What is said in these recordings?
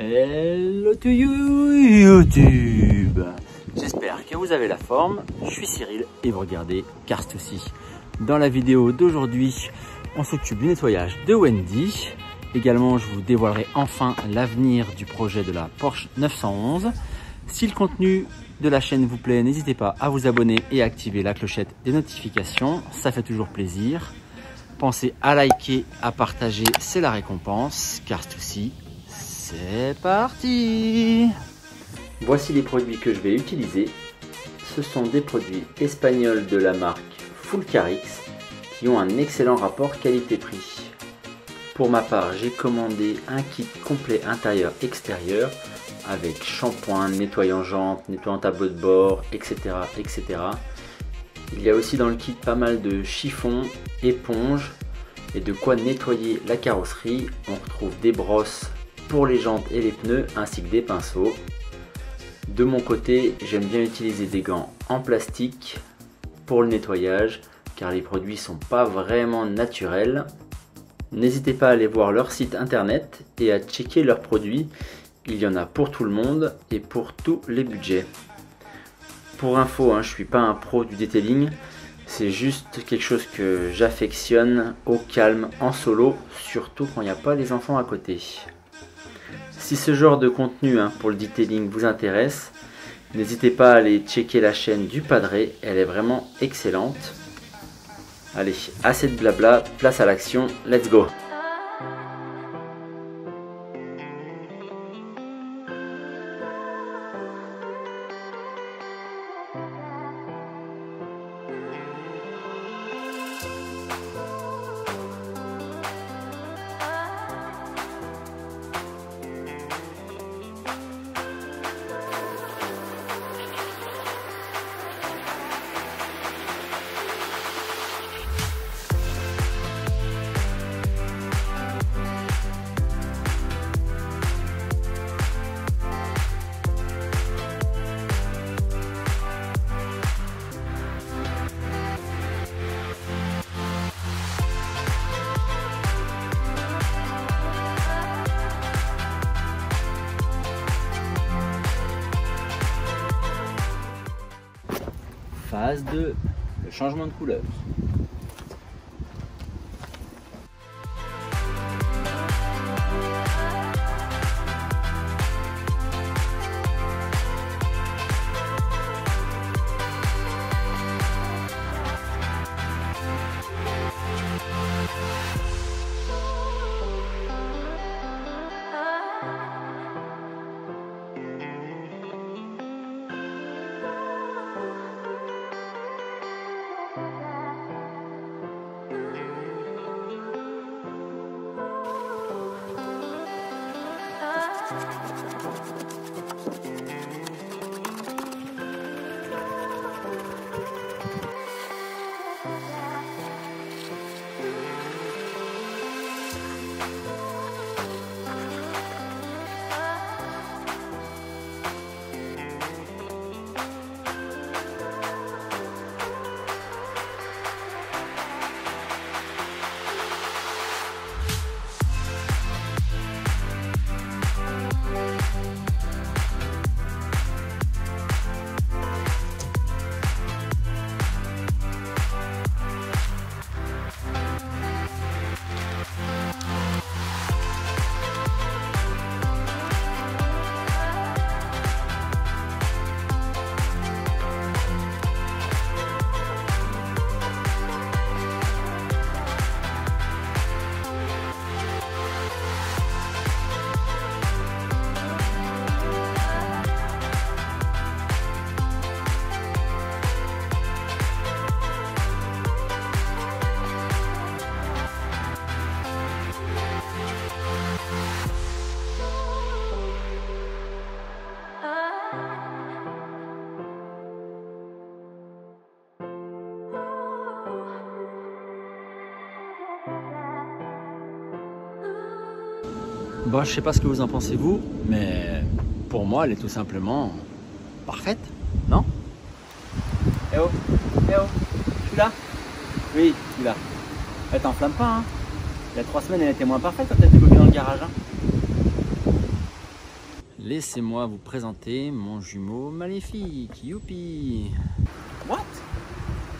Hello to you YouTube. J'espère que vous avez la forme. Je suis Cyril et vous regardez Carstoussi. Dans la vidéo d'aujourd'hui, on s'occupe du nettoyage de Wendy. Également, je vous dévoilerai enfin l'avenir du projet de la Porsche 911. Si le contenu de la chaîne vous plaît, n'hésitez pas à vous abonner et à activer la clochette des notifications. Ça fait toujours plaisir. Pensez à liker, à partager, c'est la récompense. Carstoussi, c'est parti! Voici les produits que je vais utiliser. Ce sont des produits espagnols de la marque Fulcarix qui ont un excellent rapport qualité-prix. Pour ma part, j'ai commandé un kit complet intérieur-extérieur avec shampoing, nettoyant jantes, nettoyant tableau de bord, etc., etc. Il y a aussi dans le kit pas mal de chiffons, éponges et de quoi nettoyer la carrosserie. On retrouve des brosses pour les jantes et les pneus ainsi que des pinceaux. De mon côté, j'aime bien utiliser des gants en plastique pour le nettoyage car les produits sont pas vraiment naturels. N'hésitez pas à aller voir leur site internet et à checker leurs produits. Il y en a pour tout le monde et pour tous les budgets. Pour info, je ne suis pas un pro du detailing. C'est juste quelque chose que j'affectionne au calme, en solo, surtout quand il n'y a pas les enfants à côté. Si ce genre de contenu pour le detailing vous intéresse, n'hésitez pas à aller checker la chaîne du Padré, elle est vraiment excellente. Allez, assez de blabla, place à l'action, let's go! Phase 2, le changement de couleur. Bon, je sais pas ce que vous en pensez vous, mais pour moi elle est tout simplement parfaite, non? Eh oh, eh oh, je suis là? Oui, je suis là. Elle t'enflamme pas, hein? Il y a 3 semaines elle était moins parfaite quand elle était bloquée dans le garage, hein? laissez-moi vous présenter mon jumeau maléfique. Youpi! What?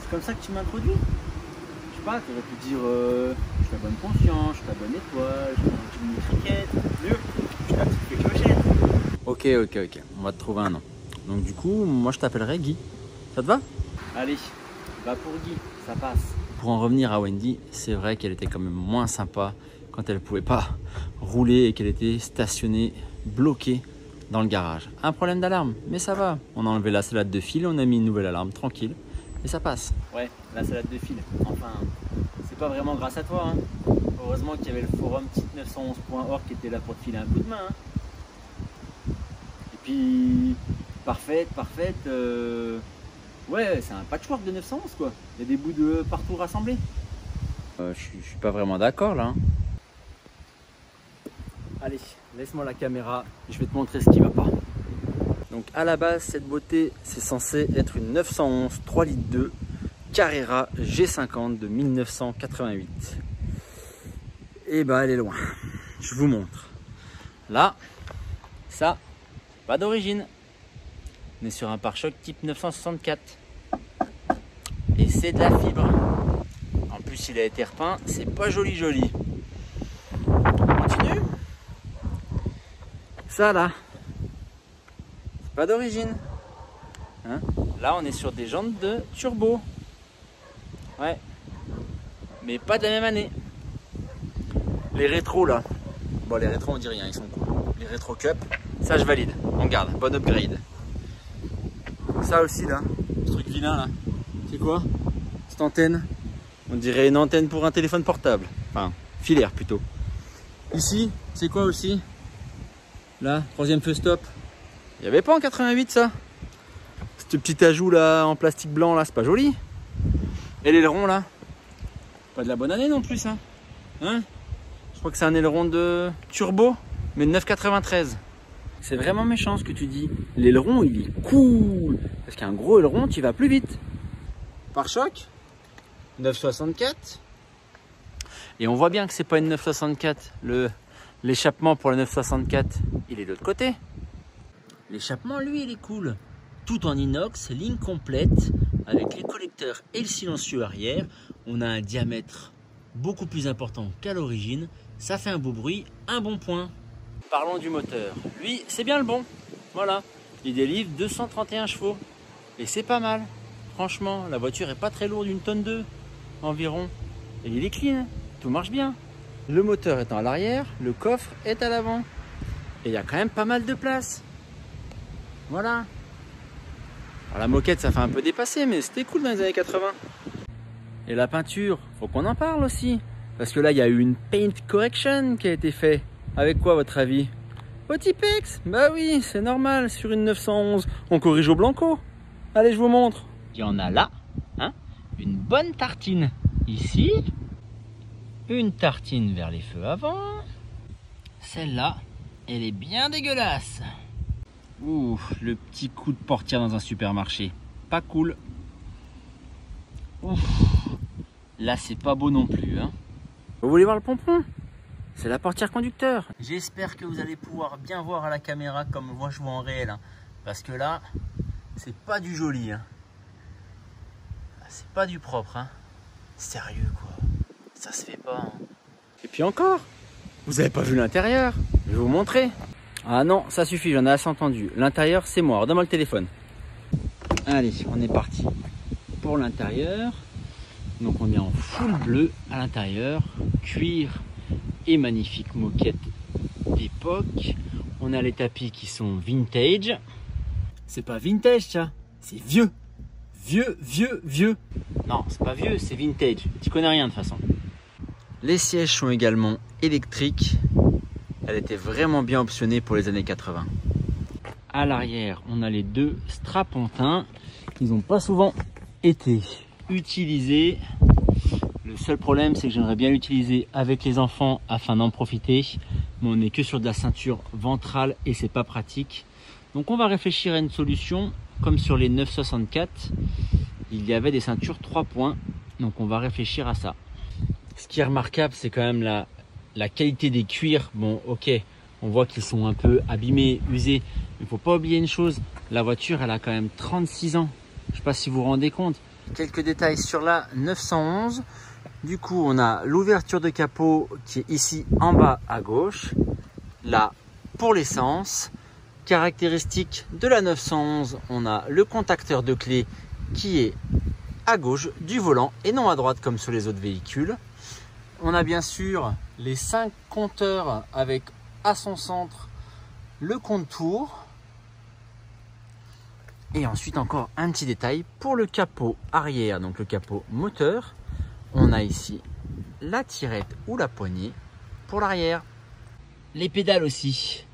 C'est comme ça que tu m'introduis? Je sais pas, tu aurais pu dire je suis la bonne conscience, je suis la bonne étoile, je suis une criquette, je suis la petite clochette. Ok, on va te trouver un nom. Donc du coup, moi je t'appellerai Guy. Ça te va? Allez, va pour Guy, ça passe. Pour en revenir à Wendy, c'est vrai qu'elle était quand même moins sympa quand elle pouvait pas rouler et qu'elle était stationnée, bloquée dans le garage. Un problème d'alarme, mais ça va. On a enlevé la salade de fil, on a mis une nouvelle alarme, tranquille, et ça passe. Ouais, la salade de fil. Enfin, c'est pas vraiment grâce à toi. Hein. Heureusement qu'il y avait le forum Tit911.org qui était là pour te filer un coup de main. Hein. Et puis, parfaite. Ouais, c'est un patchwork de 911 quoi. Il y a des bouts de partout rassemblés. Je suis pas vraiment d'accord là. Hein. Allez, laisse-moi la caméra, je vais te montrer ce qui va pas. Donc à la base, cette beauté, c'est censé être une 911 3 litres 2 Carrera G50 de 1988. Et bah elle est loin. Je vous montre. Là, ça, pas d'origine. On est sur un pare-choc type 964. Et c'est de la fibre. En plus, il a été repeint, c'est pas joli. On continue. Ça là, c'est pas d'origine. Hein? Là, on est sur des jantes de turbo. Ouais. Mais pas de la même année. Les rétros là. Bon, les rétros, on dit rien, ils sont cool. Les rétro cup, ça je valide. On garde, bon upgrade. Ça aussi là, ce truc vilain là. C'est quoi? Cette antenne? On dirait une antenne pour un téléphone portable. Enfin, filaire plutôt. Ici, c'est quoi aussi? Là, troisième feu stop. Il n'y avait pas en 88 ça? Ce petit ajout là en plastique blanc là, c'est pas joli. Et l'aileron là? Pas de la bonne année non plus ça. Hein? Je crois que c'est un aileron de turbo, mais de 9,93. C'est vraiment méchant ce que tu dis. L'aileron il est cool. Parce qu'un gros aileron, tu vas plus vite. Pare-choc 9,64. Et on voit bien que c'est pas une 964. L'échappement pour la 964, il est de l'autre côté. L'échappement, lui, il est cool. Tout en inox, ligne complète, avec les collecteurs et le silencieux arrière. On a un diamètre beaucoup plus important qu'à l'origine. Ça fait un beau bruit, un bon point. Parlons du moteur. Lui, c'est bien le bon. Voilà. Il délivre 231 chevaux. Et c'est pas mal. Franchement, la voiture est pas très lourde, 1 tonne 2 environ. Et il est clean. Tout marche bien. Le moteur étant à l'arrière, le coffre est à l'avant. Et il y a quand même pas mal de place. Voilà. Alors la moquette, ça fait un peu dépassé, mais c'était cool dans les années 80. Et la peinture, faut qu'on en parle aussi. Parce que là, il y a eu une paint correction qui a été faite. Avec quoi, à votre avis? Au Tipex? Bah oui, c'est normal, sur une 911, on corrige au blanco. Allez, je vous montre. Il y en a là, hein, une bonne tartine. Ici, une tartine vers les feux avant. Celle-là, elle est bien dégueulasse. Ouh, le petit coup de portière dans un supermarché. Pas cool. Ouf. Là, c'est pas beau non plus. Hein. Vous voulez voir le pompon? C'est la portière conducteur. J'espère que vous allez pouvoir bien voir à la caméra comme moi je vois en réel. Hein. Parce que là, c'est pas du joli. Hein. C'est pas du propre. Hein. Sérieux quoi. Ça se fait pas. Hein. Et puis encore, vous avez pas vu l'intérieur. Je vais vous montrer. Ah non, ça suffit, j'en ai assez entendu. L'intérieur, c'est moi. Donne-moi le téléphone. Allez, on est parti pour l'intérieur. Donc on est en full bleu à l'intérieur. Cuir et magnifique moquette d'époque. On a les tapis qui sont vintage. C'est pas vintage, ça. C'est vieux. Vieux. Non, c'est pas vieux, c'est vintage. Tu connais rien de toute façon. Les sièges sont également électriques. Elle était vraiment bien optionnée pour les années 80. À l'arrière, on a les deux strapontins. Ils n'ont pas souvent été utilisés. Le seul problème, c'est que j'aimerais bien l'utiliser avec les enfants afin d'en profiter. Mais on n'est que sur de la ceinture ventrale et c'est pas pratique. Donc on va réfléchir à une solution. Comme sur les 964, il y avait des ceintures 3 points. Donc on va réfléchir à ça. Ce qui est remarquable, c'est quand même la qualité des cuirs. Bon, ok, On voit qu'ils sont un peu abîmés, usés. Il ne faut pas oublier une chose, la voiture, elle a quand même 36 ans. Je ne sais pas si vous vous rendez compte. Quelques détails sur la 911. Du coup, on a l'ouverture de capot qui est ici en bas à gauche. Là, pour l'essence. Caractéristique de la 911, on a le contacteur de clé qui est à gauche du volant et non à droite comme sur les autres véhicules. On a bien sûr les 5 compteurs avec à son centre le compte-tours. Et ensuite encore un petit détail pour le capot arrière, donc le capot moteur. On a ici la tirette ou la poignée pour l'arrière. Les pédales aussi,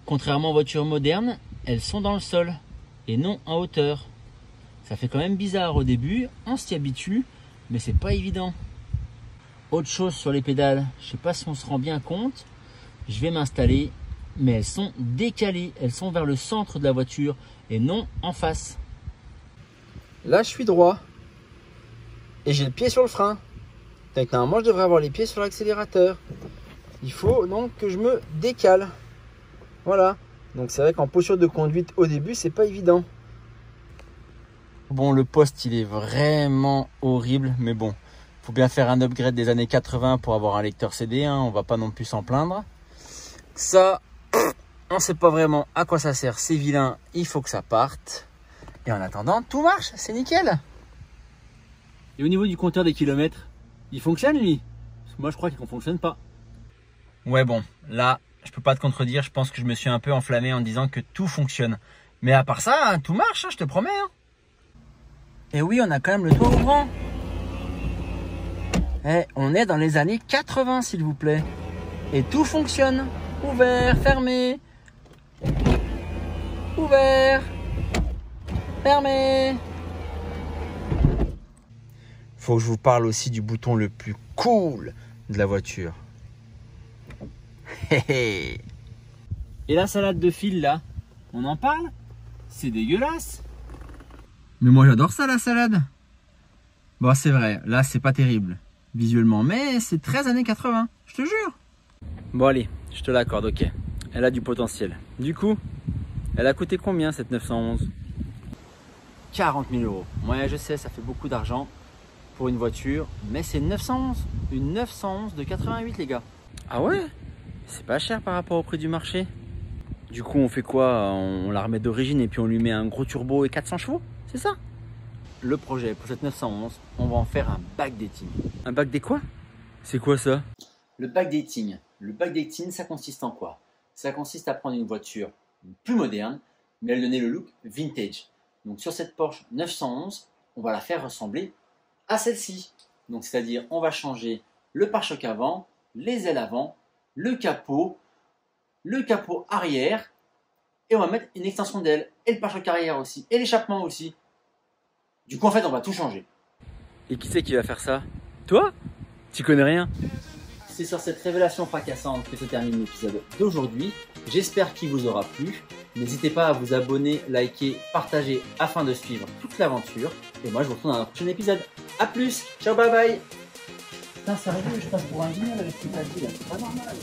contrairement aux voitures modernes, elles sont dans le sol et non en hauteur. Ça fait quand même bizarre au début, on s'y habitue, mais c'est pas évident. Autre chose sur les pédales, je sais pas si on se rend bien compte, je vais m'installer, mais elles sont décalées, elles sont vers le centre de la voiture et non en face. Là je suis droit et j'ai le pied sur le frein. Donc normalement je devrais avoir les pieds sur l'accélérateur. Il faut donc que je me décale. Voilà, donc c'est vrai qu'en posture de conduite au début c'est pas évident. Bon, le poste il est vraiment horrible, mais bon, faut bien faire un upgrade des années 80 pour avoir un lecteur CD, hein, on va pas non plus s'en plaindre. Ça, on sait pas vraiment à quoi ça sert, c'est vilain, il faut que ça parte. Et en attendant, tout marche, c'est nickel. Et au niveau du compteur des kilomètres, il fonctionne lui? Parce que moi je crois qu'il ne fonctionne pas. Ouais bon, là, je peux pas te contredire, je pense que je me suis un peu enflammé en disant que tout fonctionne. Mais à part ça, hein, tout marche, hein, je te promets. Hein. Et oui, on a quand même le toit ouvrant. Eh, on est dans les années 80 s'il vous plaît. Et tout fonctionne. Ouvert, fermé. Ouvert. Fermé. Faut que je vous parle aussi du bouton le plus cool de la voiture. Et la salade de fil là, on en parle? C'est dégueulasse. Mais moi j'adore ça la salade. Bon c'est vrai, là c'est pas terrible visuellement, mais c'est 13 années 80, je te jure. Bon allez, je te l'accorde, ok. Elle a du potentiel. Du coup, elle a coûté combien cette 911? 40 000 euros. Ouais je sais, ça fait beaucoup d'argent pour une voiture, mais c'est une 911. Une 911 de 88 les gars. Ah ouais? C'est pas cher par rapport au prix du marché. Du coup on fait quoi? On la remet d'origine et puis on lui met un gros turbo et 400 chevaux? C'est ça? Le projet pour cette 911, on va en faire un backdating. Un backdate quoi? C'est quoi ça? Le backdating. Le backdating, ça consiste en quoi? Ça consiste à prendre une voiture plus moderne, mais à lui donner le look vintage. Donc sur cette Porsche 911, on va la faire ressembler à celle-ci. Donc c'est-à-dire, on va changer le pare-choc avant, les ailes avant, le capot arrière, et on va mettre une extension d'aile, et le pare-choc arrière aussi, et l'échappement aussi. Du coup, en fait, on va tout changer. Et qui c'est qui va faire ça? Toi? Tu connais rien? C'est sur cette révélation fracassante que se termine l'épisode d'aujourd'hui. J'espère qu'il vous aura plu. N'hésitez pas à vous abonner, liker, partager afin de suivre toute l'aventure. Et moi, je vous retrouve dans un prochain épisode. A plus, ciao, bye bye. Putain, sérieux, je passe pour un génial avec ce que t'as dit là, c'est pas normal.